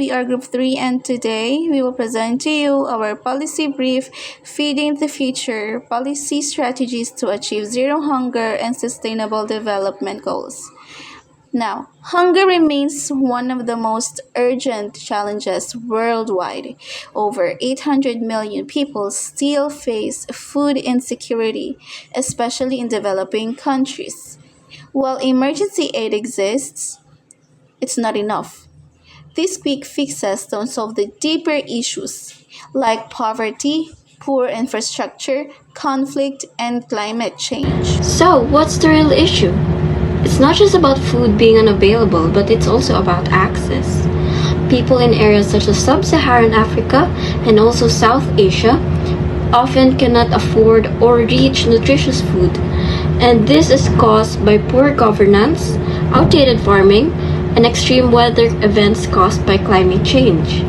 We are Group 3, and today we will present to you our policy brief Feeding the Future Policy Strategies to Achieve Zero Hunger and Sustainable Development Goals. Now, hunger remains one of the most urgent challenges worldwide. Over 800 million people still face food insecurity, especially in developing countries. While emergency aid exists, it's not enough. These quick fixes don't solve the deeper issues like poverty, poor infrastructure, conflict, and climate change. So, what's the real issue? It's not just about food being unavailable, but it's also about access. People in areas such as sub-Saharan Africa and also South Asia often cannot afford or reach nutritious food, and this is caused by poor governance, outdated farming, and extreme weather events caused by climate change.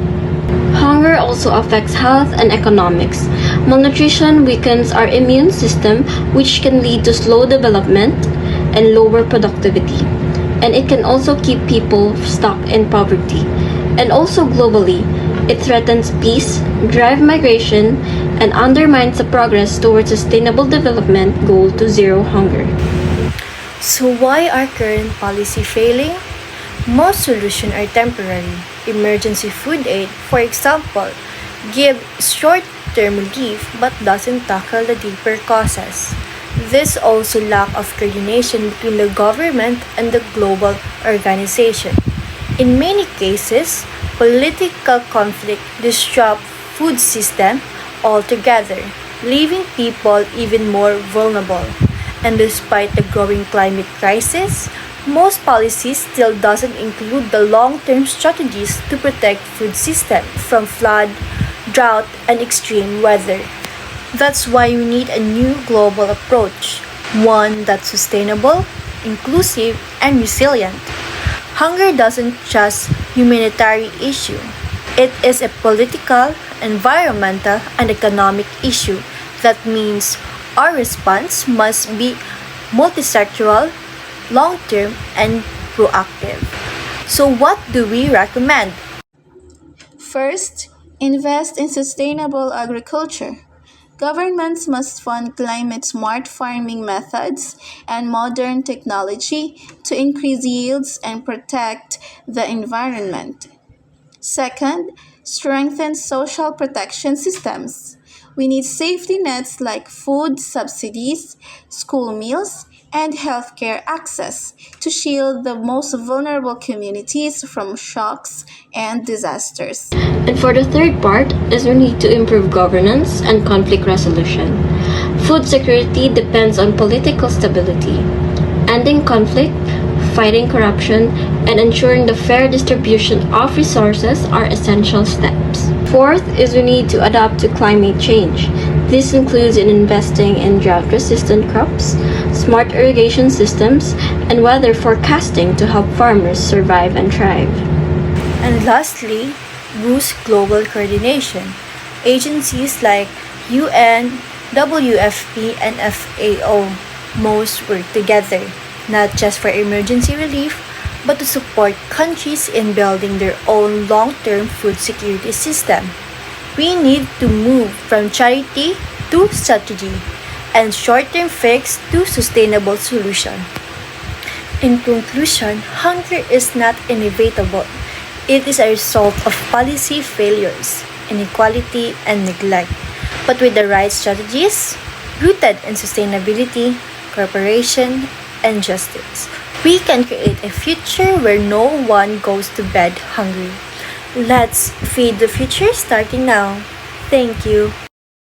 Hunger also affects health and economics. Malnutrition weakens our immune system, which can lead to slow development and lower productivity. And it can also keep people stuck in poverty. And also globally, it threatens peace, drive migration, and undermines the progress towards sustainable development goal to zero hunger. So why are current policy failing? Most solutions are temporary. Emergency food aid, for example, give short-term relief but doesn't tackle the deeper causes. This also lack of coordination between the government and the global organization. In many cases, political conflict disrupt food system altogether, leaving people even more vulnerable. And despite the growing climate crisis, most policies still doesn't include the long-term strategies to protect food system from flood, drought, and extreme weather. That's why we need a new global approach, one that's sustainable, inclusive, and resilient. Hunger doesn't just humanitarian issue. It is a political, environmental, and economic issue. That means our response must be multisectoral, long-term, and proactive. So what do we recommend? First, invest in sustainable agriculture. Governments must fund climate smart farming methods and modern technology to increase yields and protect the environment. Second, strengthen social protection systems. We need safety nets like food subsidies, school meals, and healthcare access to shield the most vulnerable communities from shocks and disasters. And for the third part is we need to improve governance and conflict resolution. Food security depends on political stability. Ending conflict, fighting corruption, and ensuring the fair distribution of resources are essential steps. Fourth is we need to adapt to climate change. This includes in investing in drought-resistant crops, smart irrigation systems, and weather forecasting to help farmers survive and thrive. And lastly, boost global coordination. Agencies like UN, WFP, and FAO most work together, not just for emergency relief, but to support countries in building their own long-term food security system. We need to move from charity to strategy and short-term fix to sustainable solution. In conclusion, hunger is not inevitable. It is a result of policy failures, inequality, and neglect. But with the right strategies, rooted in sustainability, cooperation, and justice, we can create a future where no one goes to bed hungry. Let's feed the future starting now. Thank you.